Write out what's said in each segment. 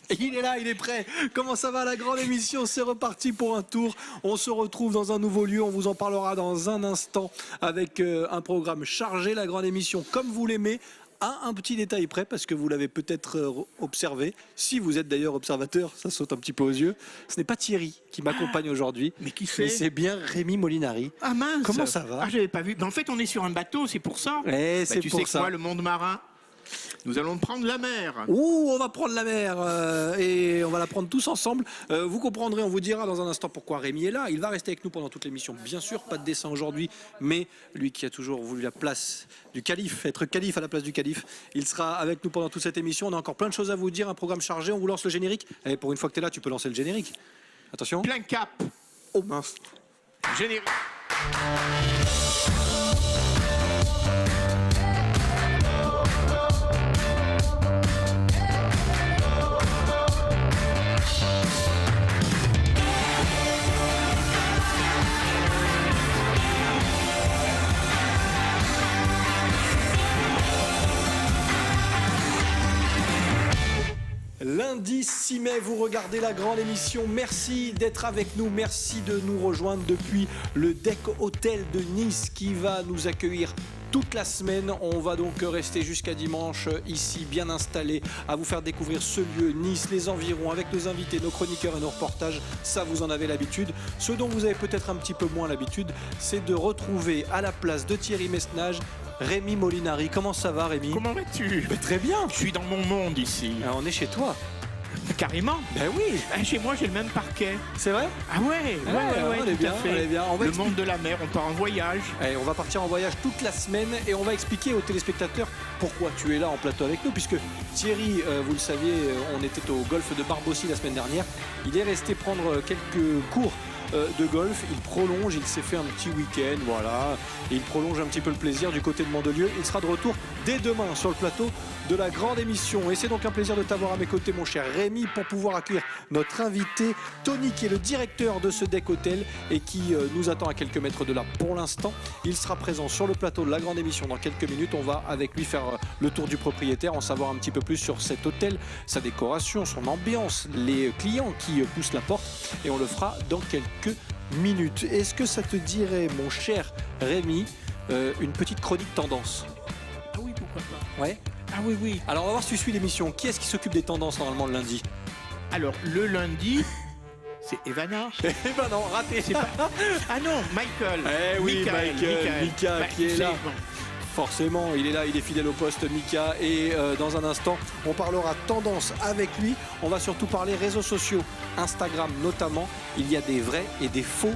Il est là, il est prêt. Comment ça va la grande émission? C'est reparti pour un tour. On se retrouve dans un nouveau lieu. On vous en parlera dans un instant avec un programme chargé. La grande émission comme vous l'aimez. Un petit détail près parce que vous l'avez peut-être observé. Si vous êtes d'ailleurs observateur, ça saute un petit peu aux yeux. Ce n'est pas Thierry qui m'accompagne aujourd'hui. Mais qui c'est? C'est bien Rémi Molinari. Ah mince. Comment ça va? Ah, j'avais pas vu. En fait, on est sur un bateau, c'est pour ça. C'est tu pour sais ça. quoi, le monde marin? Nous allons prendre la mer. Ouh, on va prendre la mer et on va la prendre tous ensemble. Vous comprendrez, on vous dira dans un instant pourquoi Rémi est là. Il va rester avec nous pendant toute l'émission. Bien sûr, pas de dessin aujourd'hui, mais lui qui a toujours voulu la place du calife, être calife à la place du calife, il sera avec nous pendant toute cette émission. On a encore plein de choses à vous dire, un programme chargé. On vous lance le générique. Et pour une fois que tu es là, tu peux lancer le générique. Attention. Plein cap. Oh mince. Générique. Lundi 6 mai, vous regardez la grande émission. Merci d'être avec nous. Merci de nous rejoindre depuis le Deck Hôtel de Nice qui va nous accueillir toute la semaine. On va donc rester jusqu'à dimanche ici, bien installé, à vous faire découvrir ce lieu, Nice, les environs, avec nos invités, nos chroniqueurs et nos reportages. Ça, vous en avez l'habitude. Ce dont vous avez peut-être un petit peu moins l'habitude, c'est de retrouver à la place de Thierry Messnage Rémi Molinari. Comment ça va, Rémi? Comment vas-tu? Très bien. Je suis dans mon monde ici. On est chez toi. Carrément. Ben oui. Chez moi, j'ai le même parquet. C'est vrai? Ah ouais, on est tout bien, à fait. on est bien. On va le monde de la mer, on part en voyage. On va partir en voyage toute la semaine et on va expliquer aux téléspectateurs pourquoi tu es là en plateau avec nous, puisque Thierry, vous le saviez, on était au golfe de Barbossy la semaine dernière. Il est resté prendre quelques cours de golf, il prolonge, il s'est fait un petit week-end, voilà, et il prolonge un petit peu le plaisir du côté de Mandelieu. Il sera de retour dès demain sur le plateau de la grande émission. Et c'est donc un plaisir de t'avoir à mes côtés, mon cher Rémi, pour pouvoir accueillir notre invité Tony, qui est le directeur de ce Deck Hôtel et qui nous attend à quelques mètres de là pour l'instant. Il sera présent sur le plateau de la grande émission dans quelques minutes. On va avec lui faire le tour du propriétaire, en savoir un petit peu plus sur cet hôtel, sa décoration, son ambiance, les clients qui poussent la porte, et on le fera dans quelques minutes. Est-ce que ça te dirait, mon cher Rémi, une petite chronique tendance? Ah oui, pourquoi pas. Ouais. Ah oui, oui. Alors on va voir si tu suis l'émission. Qui est-ce qui s'occupe des tendances normalement le lundi? Alors, le lundi, c'est Evana. Eh ben non, raté. Ah non, Michael. Eh oui, Mika qui est là. Bon. Forcément, il est là, il est fidèle au poste, Mika. Et dans un instant, on parlera tendance avec lui. On va surtout parler réseaux sociaux, Instagram notamment. Il y a des vrais et des faux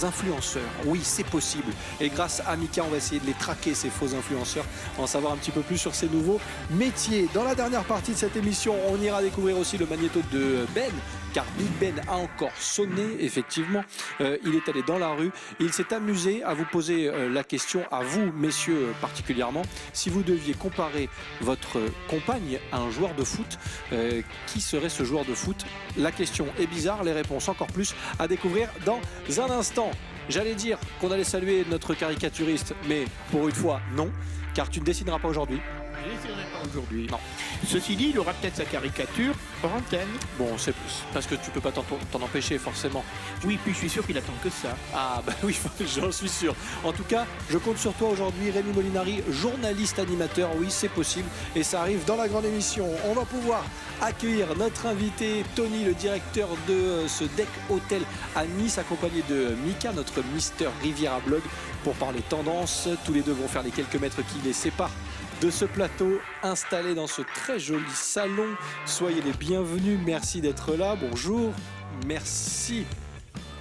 influenceurs. Oui, c'est possible. Et grâce à Mika, on va essayer de les traquer, ces faux influenceurs, en savoir un petit peu plus sur ces nouveaux métiers. Dans la dernière partie de cette émission, on ira découvrir aussi le magnéto de Ben, car Big Ben a encore sonné, effectivement. Il est allé dans la rue et il s'est amusé à vous poser la question, à vous, messieurs, particulièrement, si vous deviez comparer votre compagne à un joueur de foot, qui serait ce joueur de foot? La question est bizarre, les réponses encore plus à découvrir dans un instant. J'allais dire qu'on allait saluer notre caricaturiste, mais pour une fois, non, car tu ne dessineras pas aujourd'hui. Je ne l'essayerai pas aujourd'hui. Non. Ceci dit, il aura peut-être sa caricature hors antenne. Bon, c'est parce que tu peux pas t'en empêcher, forcément. Oui, puis je suis sûr qu'il attend que ça. Ah bah oui, j'en suis sûr. En tout cas, je compte sur toi aujourd'hui, Rémi Molinari, journaliste animateur. Oui, c'est possible et ça arrive dans la grande émission. On va pouvoir accueillir notre invité Tony, le directeur de ce Deck Hôtel à Nice, accompagné de Mika, notre Mister Riviera Blog, pour parler tendance. Tous les deux vont faire les quelques mètres qui les séparent de ce plateau, installé dans ce très joli salon. Soyez les bienvenus, merci d'être là, bonjour. Merci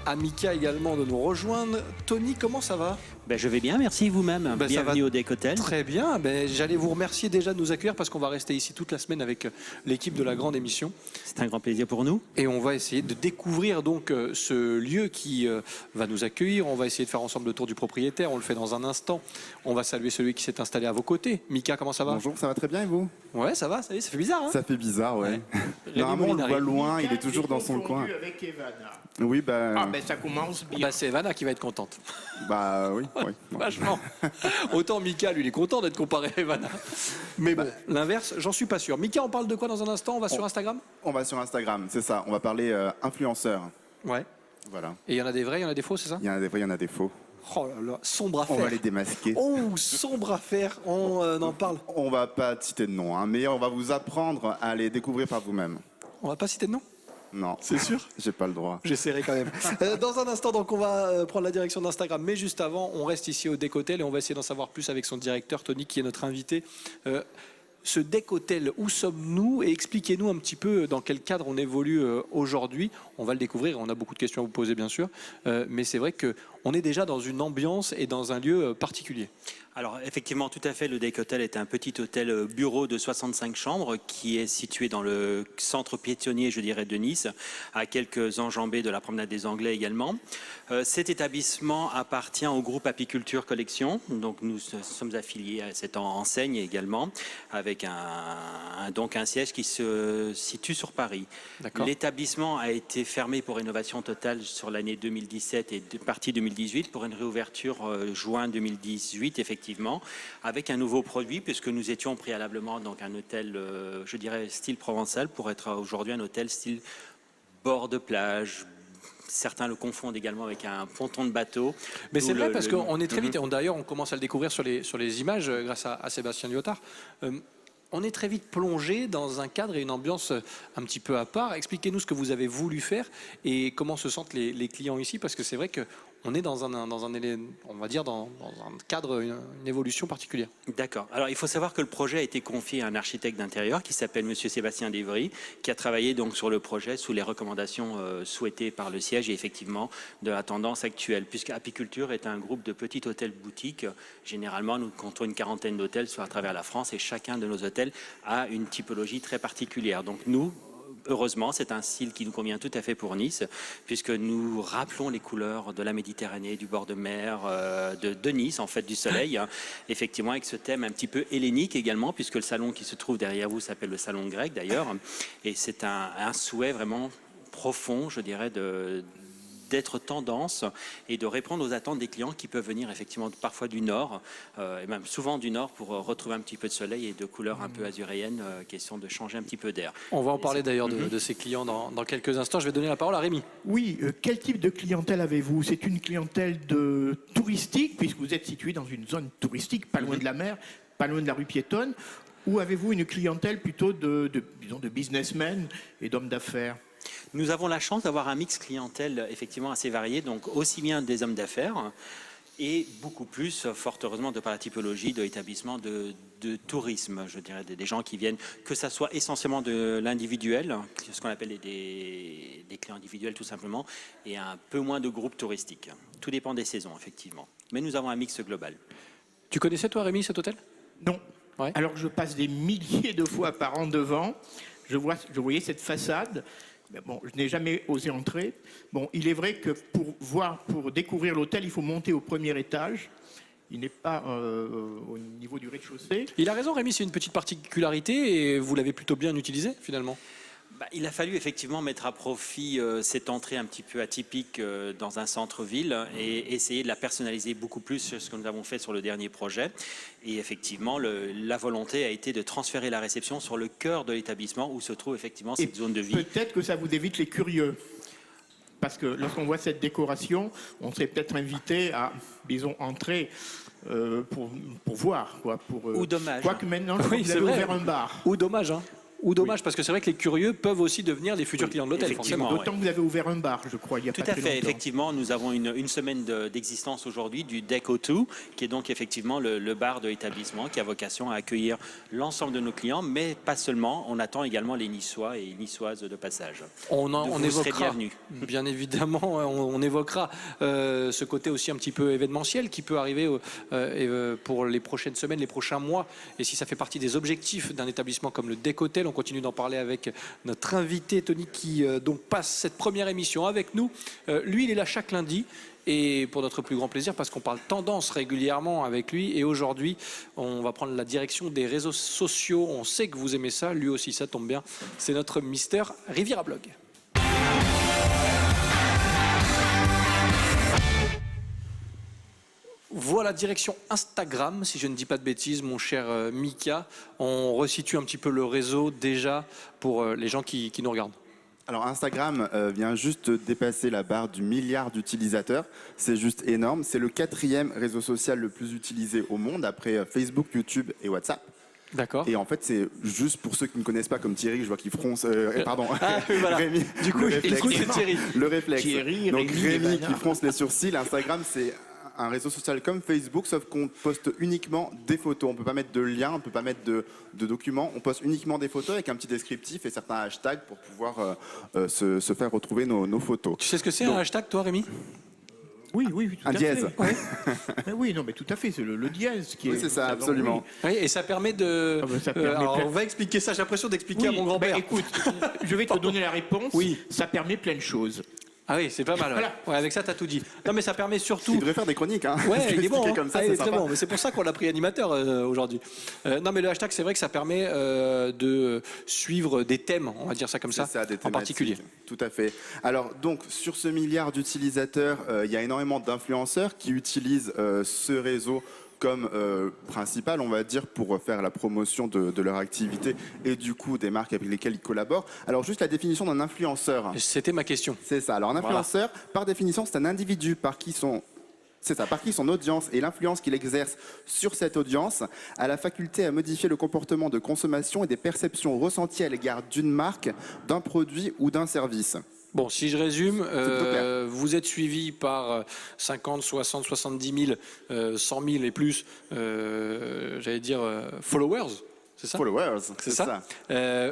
à Mika également de nous rejoindre. Tony, comment ça va? Je vais bien, merci vous-même. Bienvenue au Deck Hôtel. Très bien, j'allais vous remercier déjà de nous accueillir parce qu'on va rester ici toute la semaine avec l'équipe de la grande émission. C'est un grand plaisir pour nous. Et on va essayer de découvrir donc ce lieu qui va nous accueillir. On va essayer de faire ensemble le tour du propriétaire, on le fait dans un instant. On va saluer celui qui s'est installé à vos côtés. Mika, comment ça va? Bonjour, ça va très bien et vous? Ouais, ça va, ça fait bizarre. Hein, ça fait bizarre, ouais. Normalement, on le voit loin, il est toujours dans son coin. Avec Evana. Oui, Ah, ça commence bien. C'est Evana qui va être contente. Bah oui. Oui, bon. Vachement. Autant Mika, lui, il est content d'être comparé à Evan. Mais bon, l'inverse, j'en suis pas sûr. Mika, on parle de quoi dans un instant? On va sur Instagram? On va sur Instagram, c'est ça. On va parler influenceurs. Ouais. Voilà. Et il y en a des vrais, il y en a des faux, c'est ça? Il y en a des vrais, il y en a des faux. Oh là là, sombre affaire. On va les démasquer. Oh, sombre affaire, on en parle. On va pas citer de nom, hein, mais on va vous apprendre à les découvrir par vous-même. On va pas citer de nom? Non. C'est sûr? J'ai pas le droit. J'essaierai quand même. Dans un instant, donc, on va prendre la direction d'Instagram. Mais juste avant, on reste ici au Deck Hotel et on va essayer d'en savoir plus avec son directeur, Tony, qui est notre invité. Ce Deck Hotel, où sommes-nous? Et expliquez-nous un petit peu dans quel cadre on évolue aujourd'hui. On va le découvrir, on a beaucoup de questions à vous poser, bien sûr. Mais c'est vrai qu'on est déjà dans une ambiance et dans un lieu particulier. Alors effectivement, tout à fait, le Deck Hotel est un petit hôtel bureau de 65 chambres qui est situé dans le centre piétonnier, je dirais, de Nice, à quelques enjambées de la promenade des Anglais également. Cet établissement appartient au groupe Apiculture Collection, donc nous sommes affiliés à cette enseigne également, avec un siège qui se situe sur Paris. L'établissement a été fermé pour rénovation totale sur l'année 2017 et partie 2018 pour une réouverture juin 2018, effectivement, avec un nouveau produit, puisque nous étions préalablement donc un hôtel, je dirais, style provençal, pour être aujourd'hui un hôtel style bord de plage. Certains le confondent également avec un ponton de bateau. Mais c'est vrai parce qu'on est très vite, et d'ailleurs on commence à le découvrir sur les images grâce à Sébastien Lyotard. On est très vite plongé dans un cadre et une ambiance un petit peu à part. Expliquez-nous ce que vous avez voulu faire et comment se sentent les clients ici, parce que c'est vrai qu'on est dans on va dire dans un cadre, une évolution particulière. D'accord. Alors il faut savoir que le projet a été confié à un architecte d'intérieur qui s'appelle Monsieur Sébastien Dévry, qui a travaillé donc sur le projet sous les recommandations souhaitées par le siège et effectivement de la tendance actuelle, puisque Apiculture est un groupe de petits hôtels boutiques. Généralement, nous comptons une quarantaine d'hôtels à travers la France et chacun de nos hôtels a une typologie très particulière. Donc nous, heureusement, c'est un style qui nous convient tout à fait pour Nice, puisque nous rappelons les couleurs de la Méditerranée, du bord de mer, de Nice, en fait, du soleil. Hein. Effectivement, avec ce thème un petit peu hellénique également, puisque le salon qui se trouve derrière vous s'appelle le salon grec d'ailleurs. Et c'est un souhait vraiment profond, je dirais, d'être tendance et de répondre aux attentes des clients qui peuvent venir effectivement parfois du nord, et même souvent du nord pour retrouver un petit peu de soleil et de couleurs un peu azuréennes, question de changer un petit peu d'air. On va en parler d'ailleurs de ces clients dans quelques instants. Je vais donner la parole à Rémi. Oui, quel type de clientèle avez-vous? C'est une clientèle touristique, puisque vous êtes situé dans une zone touristique, pas loin de la mer, pas loin de la rue piétonne, ou avez-vous une clientèle plutôt disons, de businessmen et d'hommes d'affaires? Nous avons la chance d'avoir un mix clientèle effectivement assez varié, donc aussi bien des hommes d'affaires et beaucoup plus, fort heureusement, de par la typologie de l'établissement de tourisme, je dirais, des gens qui viennent, que ça soit essentiellement de l'individuel, ce qu'on appelle des clients individuels tout simplement, et un peu moins de groupes touristiques. Tout dépend des saisons, effectivement. Mais nous avons un mix global. Tu connaissais, toi, Rémi, cet hôtel? Non. Ouais. Alors je passe des milliers de fois par an devant. Je voyais cette façade. Mais bon, je n'ai jamais osé entrer. Bon, il est vrai que pour découvrir l'hôtel, il faut monter au premier étage. Il n'est pas au niveau du rez-de-chaussée. Il a raison, Rémi, c'est une petite particularité et vous l'avez plutôt bien utilisé finalement. Il a fallu effectivement mettre à profit cette entrée un petit peu atypique dans un centre-ville et essayer de la personnaliser beaucoup plus sur ce que nous avons fait sur le dernier projet. Et effectivement, la volonté a été de transférer la réception sur le cœur de l'établissement où se trouve effectivement cette zone de vie. Peut-être que ça vous évite les curieux. Parce que lorsqu'on voit cette décoration, on serait peut-être invité à, disons, entrer pour voir. Ou dommage. Quoique maintenant, vous avez ouvert un bar. Ou dommage, hein. Ou dommage, parce que c'est vrai que les curieux peuvent aussi devenir les futurs clients de l'hôtel, forcément. D'autant que vous avez ouvert un bar, je crois, il y a tout pas à très fait, longtemps. effectivement, nous avons une semaine d'existence aujourd'hui du Deck O2, qui est donc effectivement le bar de l'établissement, qui a vocation à accueillir l'ensemble de nos clients, mais pas seulement, on attend également les Niçois et Niçoises de passage. On évoquera, bienvenue. Bien évidemment, on évoquera ce côté aussi un petit peu événementiel qui peut arriver pour les prochaines semaines, les prochains mois, et si ça fait partie des objectifs d'un établissement comme le Deck Hotel, on continue d'en parler avec notre invité Tony qui donc passe cette première émission avec nous. Lui, il est là chaque lundi et pour notre plus grand plaisir parce qu'on parle tendance régulièrement avec lui et aujourd'hui, on va prendre la direction des réseaux sociaux. On sait que vous aimez ça, lui aussi, ça tombe bien. C'est notre Mister Riviera Blog. Voilà, direction Instagram, si je ne dis pas de bêtises, mon cher Mika. On resitue un petit peu le réseau déjà pour les gens qui nous regardent. Alors Instagram vient juste dépasser la barre du milliard d'utilisateurs. C'est juste énorme. C'est le 4e réseau social le plus utilisé au monde après Facebook, YouTube et WhatsApp. D'accord. Et en fait, c'est juste pour ceux qui ne connaissent pas comme Thierry, je vois qu'il fronce. Pardon. Oui, voilà. Rémi. Du coup, écoute, c'est Thierry. Le réflexe. Thierry, Donc Rémi et Rémi qui Bernard. fronce les sourcils. Instagram, c'est un réseau social comme Facebook, sauf qu'on poste uniquement des photos. On ne peut pas mettre de liens, on ne peut pas mettre de documents. On poste uniquement des photos avec un petit descriptif et certains hashtags pour pouvoir se faire retrouver nos photos. Tu sais ce que c'est un hashtag, toi, Rémi? Oui, tout Un à dièse. fait. Mais oui, non, mais tout à fait, c'est le dièse qui Oui, est. c'est ça, nous savons, absolument. Oui, et ça permet de. Ah ben, ça permet alors, plein- on va expliquer ça. J'ai l'impression d'expliquer à Oui, mon grand-père. ben, écoute, je vais te donner la réponse. Oui. Ça permet plein de choses. Ah oui, c'est pas mal. Ouais. Voilà. Ouais, avec ça, t'as tout dit. Non, mais ça permet surtout. Il devrait faire des chroniques. Hein. Ouais, Je il vais est bon. expliquer Hein. comme ça, Ah, il c'est est très sympa. bon. Mais c'est pour ça qu'on l'a pris animateur aujourd'hui. Non, mais le hashtag, c'est vrai que ça permet de suivre des thèmes, on va dire ça comme ça, C'est ça, des en thématiques. particulier. Tout à fait. Alors donc sur ce milliard d'utilisateurs, il y a énormément d'influenceurs qui utilisent ce réseau comme principal, on va dire, pour faire la promotion de leur activité et du coup des marques avec lesquelles ils collaborent. Alors juste la définition d'un influenceur. C'était ma question. C'est ça. Alors un influenceur, par définition, c'est un individu par qui son audience et l'influence qu'il exerce sur cette audience a la faculté à modifier le comportement de consommation et des perceptions ressenties à l'égard d'une marque, d'un produit ou d'un service. Bon, si je résume, plutôt clair. vous êtes suivi par 50, 60, 70 000, 100 000 et plus, j'allais dire, followers, c'est ça? Followers, C'est ça.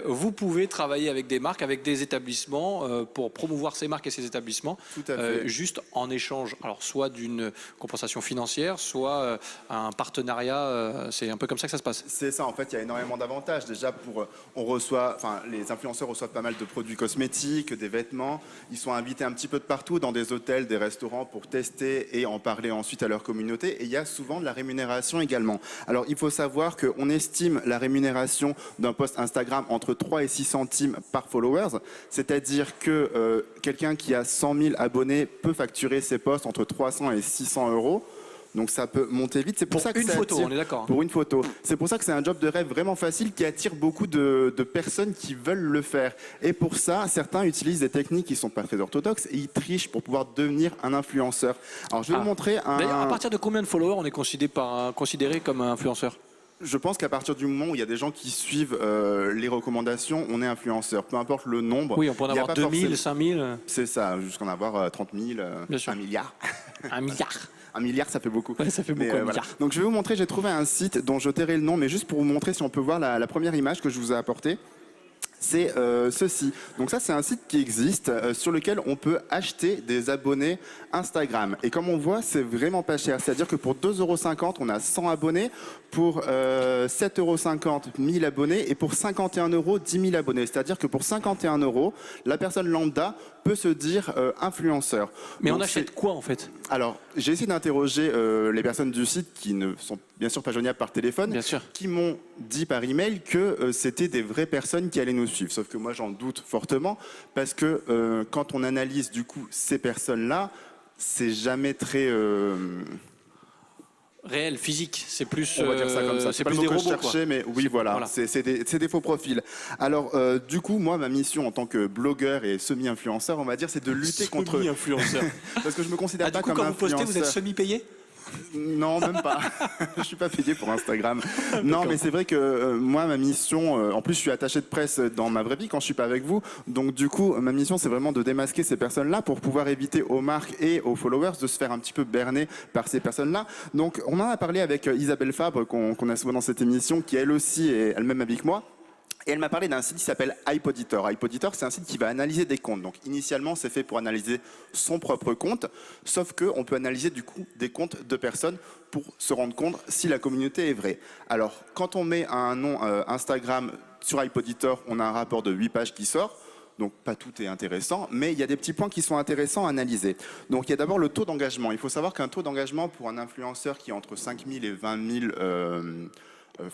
Vous pouvez travailler avec des marques, avec des établissements pour promouvoir ces marques et ces établissements, Tout à fait. juste en échange, alors soit d'une compensation financière, soit un partenariat. C'est un peu comme ça que ça se passe. C'est ça, en fait, il y a énormément d'avantages. Déjà, les influenceurs reçoivent pas mal de produits cosmétiques, des vêtements. Ils sont invités un petit peu de partout, dans des hôtels, des restaurants, pour tester et en parler ensuite à leur communauté. Et il y a souvent de la rémunération également. Alors, il faut savoir qu'on estime la rémunération d'un post Instagram entre 3 et 6 centimes par followers. C'est-à-dire que quelqu'un qui a 100 000 abonnés peut facturer ses posts entre 300 et 600 euros. Donc ça peut monter vite. C'est pour ça que une ça photo, attire- on est d'accord. Pour une photo. C'est pour ça que c'est un job de rêve vraiment facile qui attire beaucoup de personnes qui veulent le faire. Et pour ça, certains utilisent des techniques qui sont pas très orthodoxes et ils trichent pour pouvoir devenir un influenceur. Alors je vais vous montrer un... D'ailleurs, à partir de combien de followers on est considéré comme un influenceur? Je pense qu'à partir du moment où il y a des gens qui suivent les recommandations, on est influenceur. Peu importe le nombre. Oui, on peut en Il y a avoir pas 2000, forcément- 5000, C'est ça, jusqu'en avoir 30 000, Bien sûr. 1 milliard. 1 milliard. 1 milliard, ça fait beaucoup. Ouais, ça fait beaucoup, Mais, un milliard. Donc je vais vous montrer, j'ai trouvé un site dont je tairai le nom, mais juste pour vous montrer si on peut voir la première image que je vous ai apportée. C'est ceci. Donc ça, c'est un site qui existe sur lequel on peut acheter des abonnés Instagram. Et comme on voit, c'est vraiment pas cher. C'est-à-dire que pour 2,50 €, on a 100 abonnés. Pour 7,50 €, 1000 abonnés. Et pour 51 €, 10 000 abonnés. C'est-à-dire que pour 51 €, la personne lambda peut se dire influenceur. Mais Donc on achète quoi en fait? Alors, j'ai essayé d'interroger les personnes du site qui ne sont bien sûr pas joignables par téléphone, Bien sûr. qui m'ont dit par email que c'était des vraies personnes qui allaient nous suivre. Sauf que moi, j'en doute fortement parce que quand on analyse du coup ces personnes-là, c'est jamais très... Réel, physique, c'est plus, on va dire ça comme ça. c'est pas plus le des mot que robots. je cherchais, mais oui, voilà. Voilà. C'est des faux profils. Alors, du coup, moi, ma mission en tant que blogueur et semi-influenceur, on va dire, c'est de lutter contre... Semi-influenceur. Parce que je me considère Ah, pas du coup, comme quand vous postez, influenceur. vous êtes semi-payé? Non, même pas. Je suis pas payé pour Instagram. Non, mais c'est vrai que moi, ma mission, en plus, je suis attaché de presse dans ma vraie vie quand je suis pas avec vous. Donc, du coup, ma mission, c'est vraiment de démasquer ces personnes-là pour pouvoir éviter aux marques et aux followers de se faire un petit peu berner par ces personnes-là. Donc, on en a parlé avec Isabelle Fabre, qu'on a souvent dans cette émission, qui elle aussi est elle-même avec moi. Et elle m'a parlé d'un site qui s'appelle iPoditor. iPoditor, c'est un site qui va analyser des comptes. Donc, initialement, c'est fait pour analyser son propre compte, sauf qu'on peut analyser du coup des comptes de personnes pour se rendre compte si la communauté est vraie. Alors, quand on met un nom Instagram sur iPoditor, on a un rapport de 8 pages qui sort. Donc, pas tout est intéressant, mais il y a des petits points qui sont intéressants à analyser. Donc, il y a d'abord le taux d'engagement. Il faut savoir qu'un taux d'engagement pour un influenceur qui est entre 5 000 et 20 000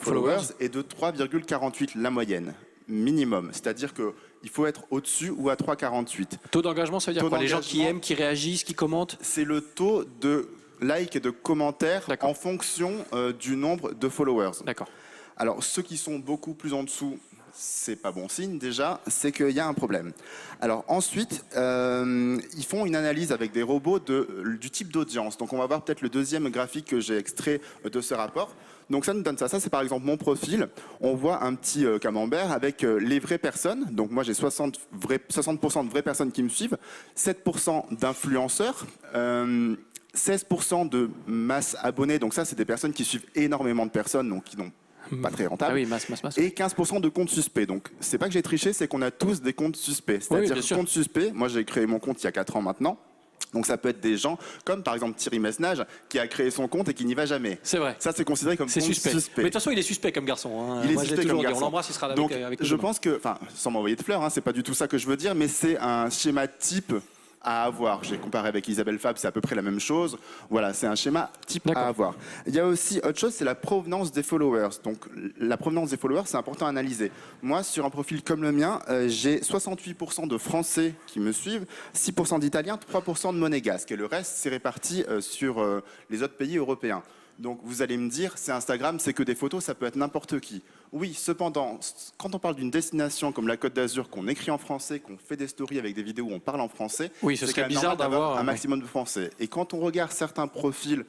followers est de 3,48 la moyenne minimum. C'est-à-dire qu'il faut être au-dessus ou à 3,48. Taux d'engagement, ça veut dire Taux quoi? Les gens qui d'engagement. aiment, qui réagissent, qui commentent? C'est le taux de likes et de commentaires D'accord. en fonction du nombre de followers. D'accord. Alors, ceux qui sont beaucoup plus en dessous, c'est pas bon signe déjà, c'est qu'il y a un problème. Alors ensuite, ils font une analyse avec des robots du type d'audience. Donc on va voir peut-être le deuxième graphique que j'ai extrait de ce rapport. Donc ça nous donne ça. Ça c'est par exemple mon profil. On voit un petit camembert avec les vraies personnes. Donc moi j'ai 60% de vraies personnes qui me suivent, 7% d'influenceurs. 16% de masse abonnée, donc ça c'est des personnes qui suivent énormément de personnes, donc qui n'ont pas très rentable. Ah oui, masse. Et 15% de comptes suspects. Donc, c'est pas que j'ai triché, c'est qu'on a tous des comptes suspects. C'est-à-dire, bien sûr. comptes suspects, moi j'ai créé mon compte il y a 4 ans maintenant. Donc, ça peut être des gens comme par exemple Thierry Mesnage qui a créé son compte et qui n'y va jamais. C'est vrai. Ça, c'est considéré comme C'est compte suspect. suspect. Mais de toute façon, il est suspect comme garçon. Hein. Il est Moi, je l'ai suspect toujours comme dit. garçon. On l'embrasse, il sera Donc, avec nous je demain. pense que, enfin, sans m'envoyer de fleurs, hein, c'est pas du tout ça que je veux dire, mais c'est un schéma type à avoir. J'ai comparé avec Isabelle Fab, c'est à peu près la même chose. Voilà, c'est un schéma type à avoir. Il y a aussi autre chose, c'est la provenance des followers. Donc, la provenance des followers, c'est important à analyser. Moi, sur un profil comme le mien, j'ai 68% de Français qui me suivent, 6% d'Italiens, 3% de Monégasques. Et le reste, c'est réparti sur les autres pays européens. Donc vous allez me dire, c'est Instagram, c'est que des photos, ça peut être n'importe qui. Oui, cependant, quand on parle d'une destination comme la Côte d'Azur, qu'on écrit en français, qu'on fait des stories avec des vidéos où on parle en français, Oui, ce c'est serait quand même bizarre normal d'avoir un maximum de français. Et quand on regarde certains profils,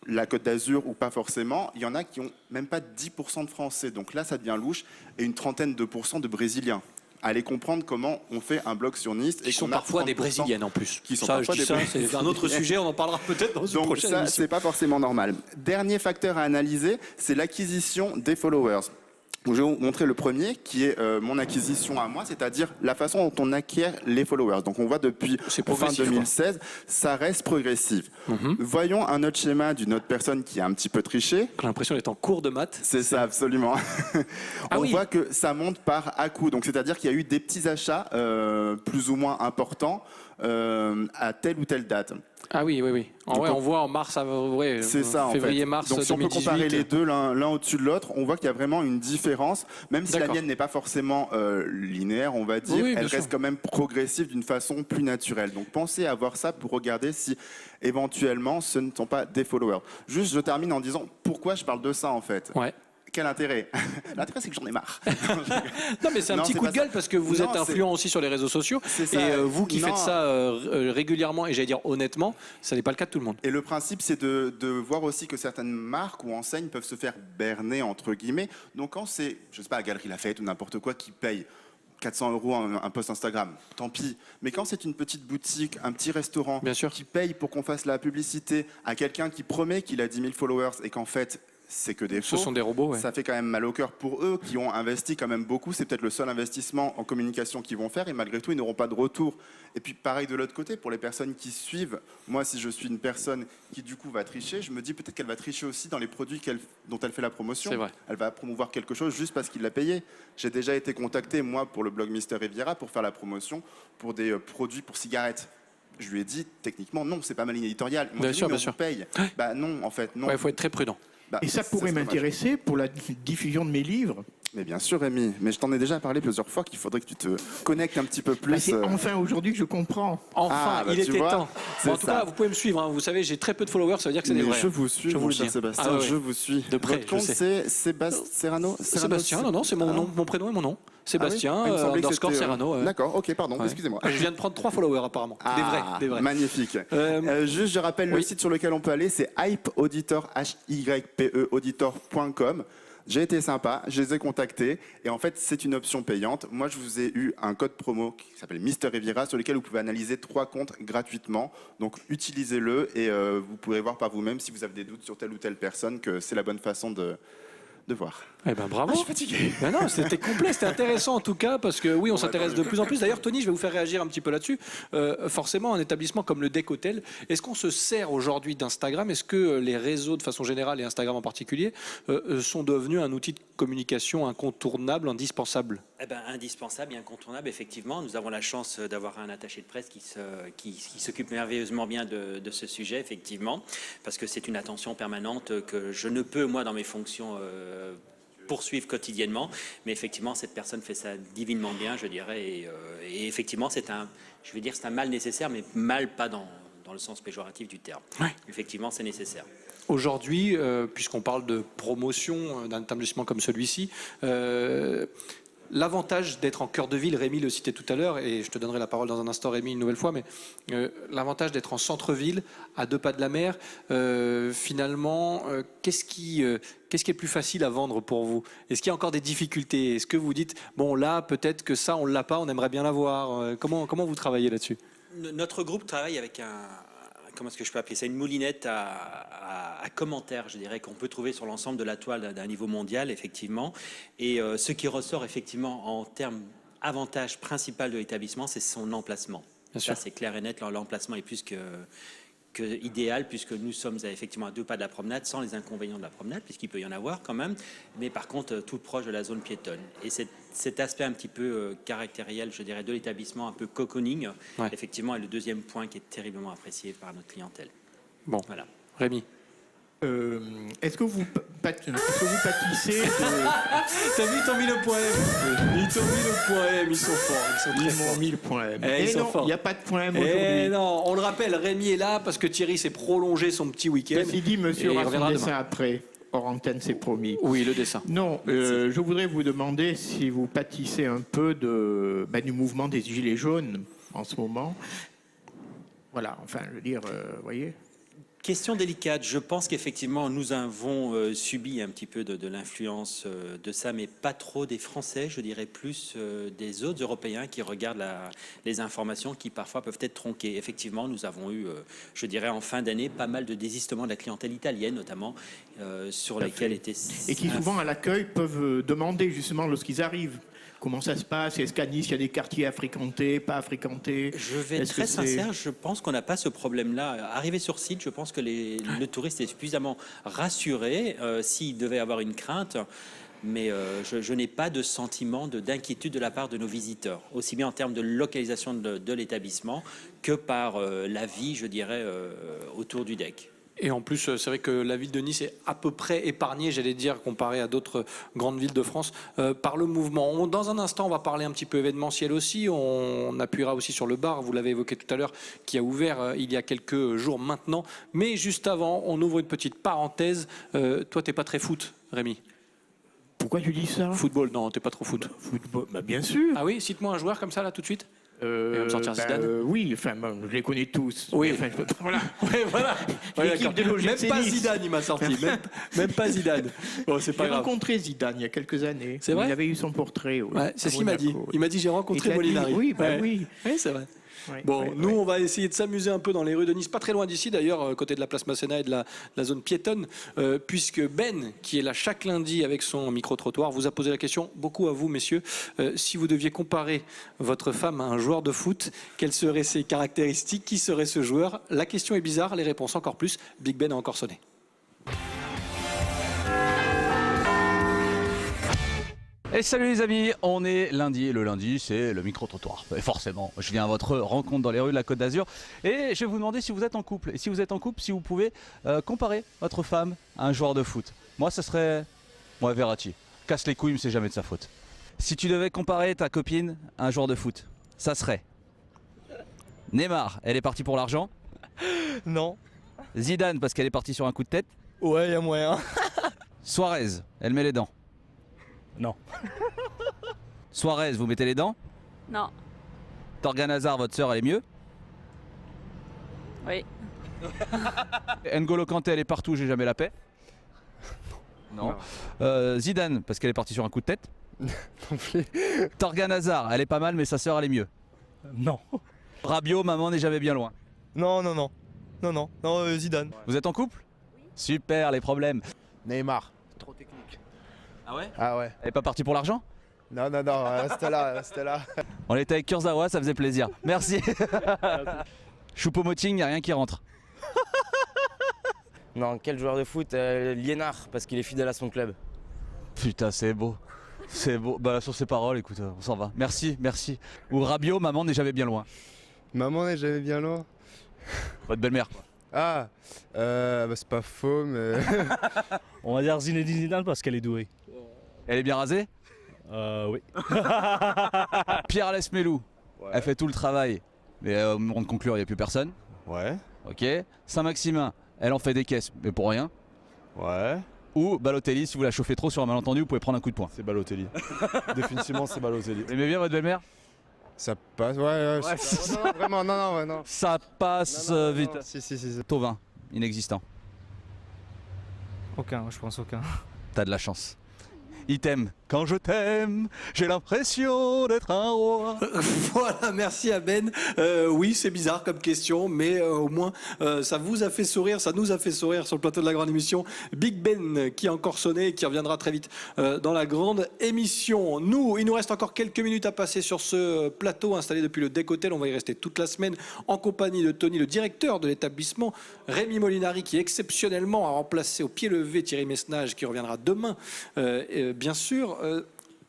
la Côte d'Azur ou pas forcément, il y en a qui ont même pas 10% de français. Donc là, ça devient louche. Et une trentaine de pourcents de brésiliens. Allez comprendre comment on fait un blog sur Nice. Qui sont parfois des brésiliennes en plus. Qui sont ça, parfois je dis des ça, c'est un autre sujet, on en parlera peut-être dans une Donc prochaine ça, émission. c'est pas forcément normal. Dernier facteur à analyser, c'est l'acquisition des followers. Donc, je vais vous montrer le premier, qui est mon acquisition à moi, c'est-à-dire la façon dont on acquiert les followers. Donc on voit depuis C'est fin progressif, 2016, ça reste progressif. Voyons un autre schéma d'une autre personne qui a un petit peu triché. J'ai l'impression d'être en cours de maths. C'est ça, absolument. Ah on oui. voit que ça monte par à-coup. Donc, c'est-à-dire qu'il y a eu des petits achats plus ou moins importants à telle ou telle date. Ah oui. En Donc, vrai, on voit en mars, C'est ça, en fait. février-mars Donc, si on peut 2018. comparer les deux l'un au-dessus de l'autre, on voit qu'il y a vraiment une différence. Même si la D'accord. mienne n'est pas forcément linéaire, on va dire, Oui, bien elle sûr. reste quand même progressive d'une façon plus naturelle. Donc, pensez à voir ça pour regarder si éventuellement ce ne sont pas des followers. Juste, je termine en disant pourquoi je parle de ça en fait. Ouais. Quel intérêt? L'intérêt, c'est que j'en ai marre. Non, mais c'est un Non, petit c'est coup pas de gueule ça. parce que vous Non, êtes influent aussi sur les réseaux sociaux. C'est ça. Et vous qui Non. faites ça régulièrement, et j'allais dire honnêtement, ça n'est pas le cas de tout le monde. Et le principe, c'est de voir aussi que certaines marques ou enseignes peuvent se faire berner, entre guillemets. Donc, quand c'est, je sais pas, la Galerie Lafayette ou n'importe quoi qui paye 400 € un post Instagram, tant pis. Mais quand c'est une petite boutique, un petit restaurant Bien sûr. qui paye pour qu'on fasse la publicité à quelqu'un qui promet qu'il a 10 000 followers et qu'en fait, c'est que des Ce faux, sont des robots, ouais. ça fait quand même mal au cœur pour eux qui ont investi quand même beaucoup. C'est peut-être le seul investissement en communication qu'ils vont faire et malgré tout, ils n'auront pas de retour. Et puis pareil de l'autre côté, pour les personnes qui suivent, moi si je suis une personne qui du coup va tricher, je me dis peut-être qu'elle va tricher aussi dans les produits dont elle fait la promotion. C'est vrai. Elle va promouvoir quelque chose juste parce qu'il l'a payé. J'ai déjà été contacté, moi, pour le blog Mister Riviera, pour faire la promotion pour des produits pour cigarettes. Je lui ai dit, techniquement, non, c'est pas ma ligne éditoriale. Ils m'ont Bien dit, sûr, oui, mais bien on sûr. vous paye. Bah non, en fait, non. Ouais, il faut être très prudent. Bah, Et ça pourrait c'est dommage. m'intéresser pour la diffusion de mes livres. Mais bien sûr, Rémi. Mais je t'en ai déjà parlé plusieurs fois qu'il faudrait que tu te connectes un petit peu Bah, plus. c'est enfin aujourd'hui que je comprends. Enfin, Ah, bah, il tu était vois, temps. c'est Bon, en tout ça. cas, vous pouvez me suivre. Hein. Vous savez, j'ai très peu de followers, ça veut dire que c'est des Mais vrais. je vous suis, Je vous mon le cher dis. Sébastien, Ah ouais. je vous suis. De près, Votre compte, je c'est Serrano Sébastien, non, c'est mon nom, mon prénom et mon nom. Sébastien, Ah oui, il me semblait que underscore c'était, Serrano. ouais. D'accord, ok, pardon, Ouais. excusez-moi. Je viens de prendre 3 followers apparemment. Ah, Des vrais. Magnifique. Juste, je rappelle le oui. site sur lequel on peut aller, c'est hypeauditor, HYPE auditor.com. J'ai été sympa, je les ai contactés et en fait c'est une option payante. Moi je vous ai eu un code promo qui s'appelle Mister Riviera sur lequel vous pouvez analyser 3 comptes gratuitement. Donc utilisez-le et vous pourrez voir par vous-même si vous avez des doutes sur telle ou telle personne que c'est la bonne façon de voir. Eh ben bravo. Je suis fatigué. Ben non, c'était complet, c'était intéressant en tout cas, parce que oui, on s'intéresse de plus en plus. D'ailleurs, Tony, je vais vous faire réagir un petit peu là-dessus. Forcément, un établissement comme le Deck Hotel, est-ce qu'on se sert aujourd'hui d'Instagram? Est-ce que les réseaux, de façon générale, et Instagram en particulier, sont devenus un outil de communication incontournable, indispensable? Eh ben, indispensable et incontournable, effectivement. Nous avons la chance d'avoir un attaché de presse qui s'occupe merveilleusement bien de ce sujet, effectivement, parce que c'est une attention permanente que je ne peux, moi, dans mes fonctions, poursuivre quotidiennement. Mais effectivement, cette personne fait ça divinement bien, je dirais. Et effectivement, c'est un mal nécessaire, mais mal pas dans dans le sens péjoratif du terme. Ouais. Effectivement, c'est nécessaire. Aujourd'hui, puisqu'on parle de promotion d'un établissement comme celui-ci, l'avantage d'être en cœur de ville, Rémi le citait tout à l'heure, et je te donnerai la parole dans un instant, Rémi, une nouvelle fois, mais l'avantage d'être en centre-ville, à 2 pas de la mer, finalement, qu'est-ce qui est plus facile à vendre pour vous? Est-ce qu'il y a encore des difficultés? Est-ce que vous dites, bon là, peut-être que ça, on ne l'a pas, on aimerait bien l'avoir? Comment vous travaillez là-dessus? Notre groupe travaille avec comment est-ce que je peux appeler ça, une moulinette à commentaires, je dirais, qu'on peut trouver sur l'ensemble de la toile d'un niveau mondial, effectivement. Et ce qui ressort, effectivement, en termes avantage principal de l'établissement, c'est son emplacement. Bien Ça, sûr. c'est clair et net, l'emplacement est plus que idéal, puisque nous sommes effectivement à 2 pas de la promenade, sans les inconvénients de la promenade, puisqu'il peut y en avoir quand même, mais par contre tout proche de la zone piétonne. Et cet aspect un petit peu caractériel, je dirais, de l'établissement, un peu cocooning, Ouais. effectivement, est le deuxième point qui est terriblement apprécié par notre clientèle. Bon, Voilà. Rémi. Est-ce que vous pâtissez de... T'as vu, ils t'ont mis le poème. Ils t'ont mis le poème, ils sont forts, ils sont très Ils m'ont forts. mis le point M. Eh, ils Et sont non, forts. il n'y a pas de point M Eh aujourd'hui. non, on le rappelle, Rémi est là parce que Thierry s'est prolongé son petit week-end. Ceci dit, monsieur Et il aura son reviendra dessin demain. après. Hors antenne, c'est promis. Oui, le dessin. Non, je voudrais vous demander si vous pâtissez un peu du mouvement des Gilets jaunes en ce moment. Voilà, enfin, je veux dire, vous voyez. Question délicate. Je pense qu'effectivement, nous avons subi un petit peu de l'influence de ça, mais pas trop des Français, je dirais plus des autres Européens qui regardent les informations qui parfois peuvent être tronquées. Effectivement, nous avons eu, je dirais en fin d'année, pas mal de désistements de la clientèle italienne, notamment, sur lesquels étaient... Et qui souvent à l'accueil peuvent demander justement lorsqu'ils arrivent. Comment ça se passe? Est-ce qu'à Nice, il y a des quartiers à fréquenter, pas à fréquenter? Je vais être Est-ce très que c'est- sincère, je pense qu'on n'a pas ce problème-là. Arrivé sur site, je pense que le touriste est suffisamment rassuré s'il devait avoir une crainte. Mais je n'ai pas de sentiment d'inquiétude de la part de nos visiteurs, aussi bien en termes de localisation de l'établissement que par la vie, je dirais, autour du deck. Et en plus, c'est vrai que la ville de Nice est à peu près épargnée, j'allais dire, comparée à d'autres grandes villes de France, par le mouvement. Dans un instant, on va parler un petit peu événementiel aussi. On appuiera aussi sur le bar, vous l'avez évoqué tout à l'heure, qui a ouvert il y a quelques jours maintenant. Mais juste avant, on ouvre une petite parenthèse. Toi, t'es pas très foot, Rémi? Pourquoi tu dis ça? Football, non, t'es pas trop foot. Football, bah, bien sûr. Ah oui, cite-moi un joueur comme ça, là, tout de suite. va me sortir Zidane. Oui, enfin, bon, je les connais tous. Oui. Enfin, voilà. Ouais, voilà. Ouais, L'équipe d'accord. de l'OGC Même pas Nice. Zidane, il m'a sorti. Même pas Zidane. Bon, c'est pas J'ai grave. rencontré Zidane il y a quelques années. C'est vrai? Il avait eu son portrait. Ouais, c'est à ce qu'il m'a dit. Monaco. Il m'a dit j'ai rencontré Il t'a dit, Molinari. oui, bah Ouais. oui. Oui, c'est vrai. Ouais, Bon, ouais, nous, ouais. on va essayer de s'amuser un peu dans les rues de Nice, pas très loin d'ici d'ailleurs, côté de la place Masséna et de la zone piétonne, puisque Ben, qui est là chaque lundi avec son micro-trottoir, vous a posé la question, beaucoup à vous, messieurs, si vous deviez comparer votre femme à un joueur de foot, quelles seraient ses caractéristiques, qui serait ce joueur? La question est bizarre, les réponses encore plus. Big Ben a encore sonné. Et salut les amis, on est lundi et le lundi c'est le micro-trottoir. Et forcément, je viens à votre rencontre dans les rues de la Côte d'Azur et je vais vous demander si vous êtes en couple. Et si vous êtes en couple, si vous pouvez comparer votre femme à un joueur de foot. Moi, ça serait... Moi, Verratti. Casse les couilles, mais c'est jamais de sa faute. Si tu devais comparer ta copine à un joueur de foot, ça serait... Neymar, elle est partie pour l'argent. Non. Zidane, parce qu'elle est partie sur un coup de tête. Ouais, y a moyen. Suarez, elle met les dents. Non. Suarez, vous mettez les dents. Non. Torgan Hazard, votre sœur, elle est mieux. Oui. N'Golo Kanté, elle est partout, j'ai jamais la paix. Non. Zidane, parce qu'elle est partie sur un coup de tête. Non plus. Torgan Hazard, elle est pas mal, mais sa sœur, elle est mieux. Non. Rabiot, maman n'est jamais bien loin. Non, non, non. Non, non. Non, Zidane. Vous êtes en couple? Super, les problèmes. Neymar. Trop technique. Ah ouais? Ah ouais. Elle est pas partie pour l'argent? Non, non, non, reste là, reste là. On était avec Kurzawa, ça faisait plaisir. Merci. Choupo-Moting, y a rien qui rentre. Non, quel joueur de foot Liénard, parce qu'il est fidèle à son club. Putain, c'est beau. C'est beau. Bah, sur ces paroles, écoute, on s'en va. Merci, merci. Ou Rabiot, maman n'est jamais bien loin. Maman n'est jamais bien loin. Votre belle-mère, quoi. Ah, bah c'est pas faux, mais. On va dire Zinedine Zidane parce qu'elle est douée. Elle est bien rasée? Oui. Pierre Alès Melou, elle fait tout le travail. Mais au moment de conclure, il n'y a plus personne. Ouais. Ok. Saint-Maximin, elle en fait des caisses, mais pour rien. Ouais. Ou Balotelli, si vous la chauffez trop sur un malentendu, vous pouvez prendre un coup de poing. C'est Balotelli. Définitivement, c'est Balotelli. Vous aimez bien votre belle-mère? Ça passe, ouais. Ouais, Non, non, vraiment, non, ouais, non. Ça passe Non, non, vite. non, si. Tovin, inexistant. Aucun, je pense aucun. T'as de la chance. Item, quand je t'aime, j'ai l'impression d'être un roi. Voilà, merci à Ben. Oui, c'est bizarre comme question, mais au moins ça vous a fait sourire, ça nous a fait sourire sur le plateau de la grande émission. Big Ben qui a encore sonné et qui reviendra très vite dans la grande émission. Nous, il nous reste encore quelques minutes à passer sur ce plateau installé depuis le Deck Hotel. On va y rester toute la semaine en compagnie de Tony, le directeur de l'établissement, Rémi Molinari qui exceptionnellement a remplacé au pied levé Thierry Messnage qui reviendra demain, bien sûr.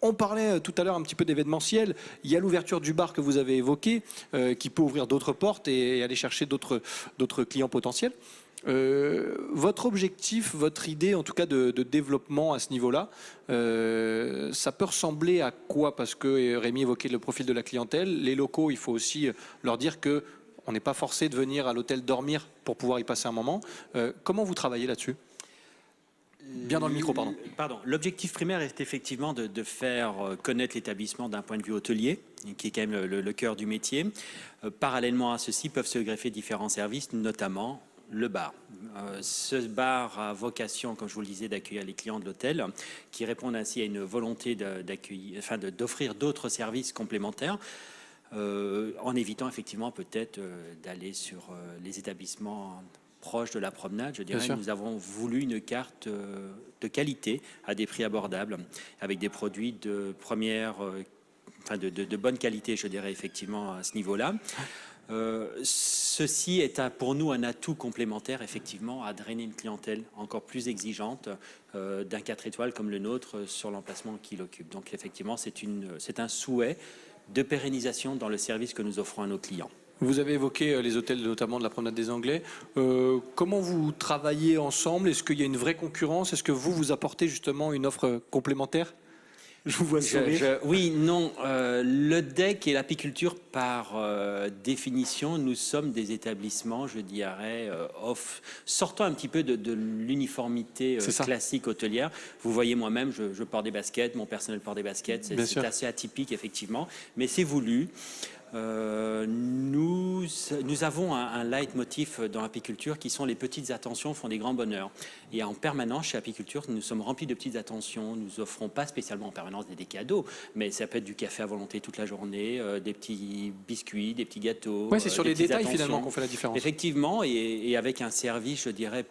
On parlait tout à l'heure un petit peu d'événementiel. Il y a l'ouverture du bar que vous avez évoqué, qui peut ouvrir d'autres portes et aller chercher d'autres clients potentiels. Votre objectif, votre idée en tout cas de développement à ce niveau-là, ça peut ressembler à quoi? Parce que Rémi évoquait le profil de la clientèle. Les locaux, il faut aussi leur dire que on n'est pas forcé de venir à l'hôtel dormir pour pouvoir y passer un moment. Comment vous travaillez là-dessus? Bien dans le micro, pardon. L'objectif primaire est effectivement de faire connaître l'établissement d'un point de vue hôtelier, qui est quand même le cœur du métier. Parallèlement à ceci, peuvent se greffer différents services, notamment le bar. Ce bar a vocation, comme je vous le disais, d'accueillir les clients de l'hôtel, qui répondent ainsi à une volonté d'offrir d'autres services complémentaires, en évitant effectivement peut-être d'aller sur les établissements proche de la promenade. Je dirais que nous avons voulu une carte de qualité à des prix abordables, avec des produits de première, de bonne qualité, je dirais effectivement à ce niveau-là. Ceci est pour nous un atout complémentaire effectivement à drainer une clientèle encore plus exigeante d'un 4 étoiles comme le nôtre sur l'emplacement qu'il occupe. Donc effectivement c'est un souhait de pérennisation dans le service que nous offrons à nos clients. Vous avez évoqué les hôtels, notamment de la Promenade des Anglais. Comment vous travaillez ensemble? Est-ce qu'il y a une vraie concurrence? Est-ce que vous apportez justement une offre complémentaire? Je vous vois sourire. Oui, non. Le DEC et l'apiculture, par définition, nous sommes des établissements, je dirais, sortant un petit peu de l'uniformité classique hôtelière. Vous voyez moi-même, je porte des baskets, mon personnel porte des baskets. C'est assez atypique, effectivement, mais c'est voulu. Nous avons un leitmotiv dans l'apiculture qui sont les petites attentions font des grands bonheurs. Et en permanence, chez Apiculture, nous sommes remplis de petites attentions. Nous offrons pas spécialement en permanence des cadeaux, mais ça peut être du café à volonté toute la journée, des petits biscuits, des petits gâteaux. Oui, c'est sur les détails attentions. finalement qu'on fait la différence. Effectivement, et avec un service, je dirais,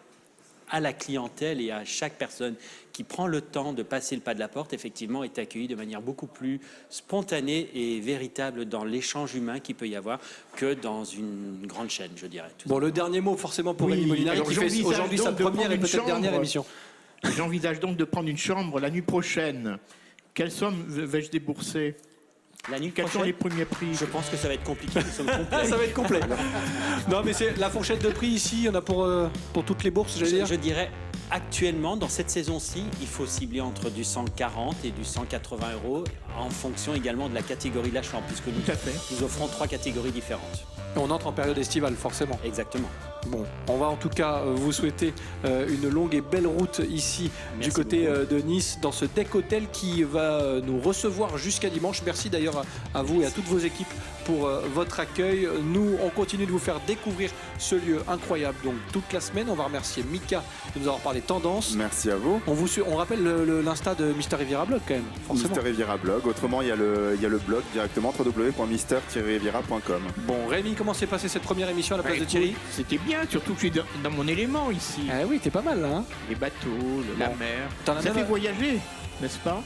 à la clientèle et à chaque personne qui prend le temps de passer le pas de la porte, effectivement, est accueillie de manière beaucoup plus spontanée et véritable dans l'échange humain qu'il peut y avoir que dans une grande chaîne, je dirais. Bon, le dernier mot forcément pour Rémi Molinari qui fait aujourd'hui sa première et peut-être dernière émission. J'envisage donc de prendre une chambre la nuit prochaine. Quelle somme vais-je débourser? La nuit Quels prochaine, sont les premiers prix? je pense que ça va être compliqué. Nous sommes complets. Ça va être complet. Non, mais c'est la fourchette de prix ici. Il y en a pour toutes les bourses, j'allais dire. Je dirais actuellement, dans cette saison-ci, il faut cibler entre du 140 et du 180 euros en fonction également de la catégorie de la chambre, puisque nous offrons 3 catégories différentes. On entre en période estivale, forcément. Exactement. Bon, on va en tout cas vous souhaiter une longue et belle route ici du côté de Nice, dans ce Deck Hotel qui va nous recevoir jusqu'à dimanche. Merci d'ailleurs à vous et à toutes vos équipes pour votre accueil. Nous, on continue de vous faire découvrir ce lieu incroyable. Donc toute la semaine, on va remercier Mika de nous avoir parlé tendance. Merci à vous. On rappelle l'Insta de Mister Riviera Blog quand même, forcément. Mister Riviera Blog. Autrement, il y a le blog directement www.mister-riviera.com. Bon, Rémi, comment s'est passée cette première émission à la place de Thierry? C'était bien, surtout que je suis dans mon élément ici. Ah oui, t'es pas mal là. Hein, les bateaux, la mer. T'en as Ça même fait voyager, n'est-ce pas?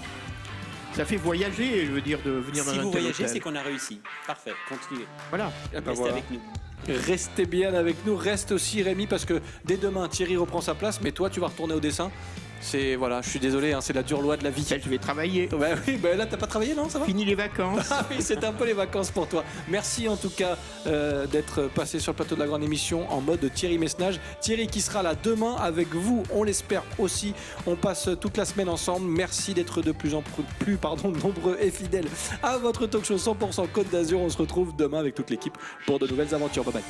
Ça fait voyager, je veux dire, de venir dans un Si vous tel voyagez, hôtel. c'est qu'on a réussi. Parfait, continuez. Voilà. Restez avec nous. Restez bien avec nous, reste aussi Rémi parce que dès demain Thierry reprend sa place, mais toi tu vas retourner au dessin. C'est voilà, je suis désolé, hein, c'est la dure loi de la vie. Je vais travailler. Bah oui, bah là t'as pas travaillé non, ça va? Fini les vacances. Ah oui, c'est un peu les vacances pour toi. Merci en tout cas d'être passé sur le plateau de la grande émission en mode Thierry Messnage. Thierry qui sera là demain avec vous, on l'espère aussi. On passe toute la semaine ensemble. Merci d'être de plus en plus nombreux et fidèles à votre talk show 100% Côte d'Azur. On se retrouve demain avec toute l'équipe pour de nouvelles aventures. Bye bye.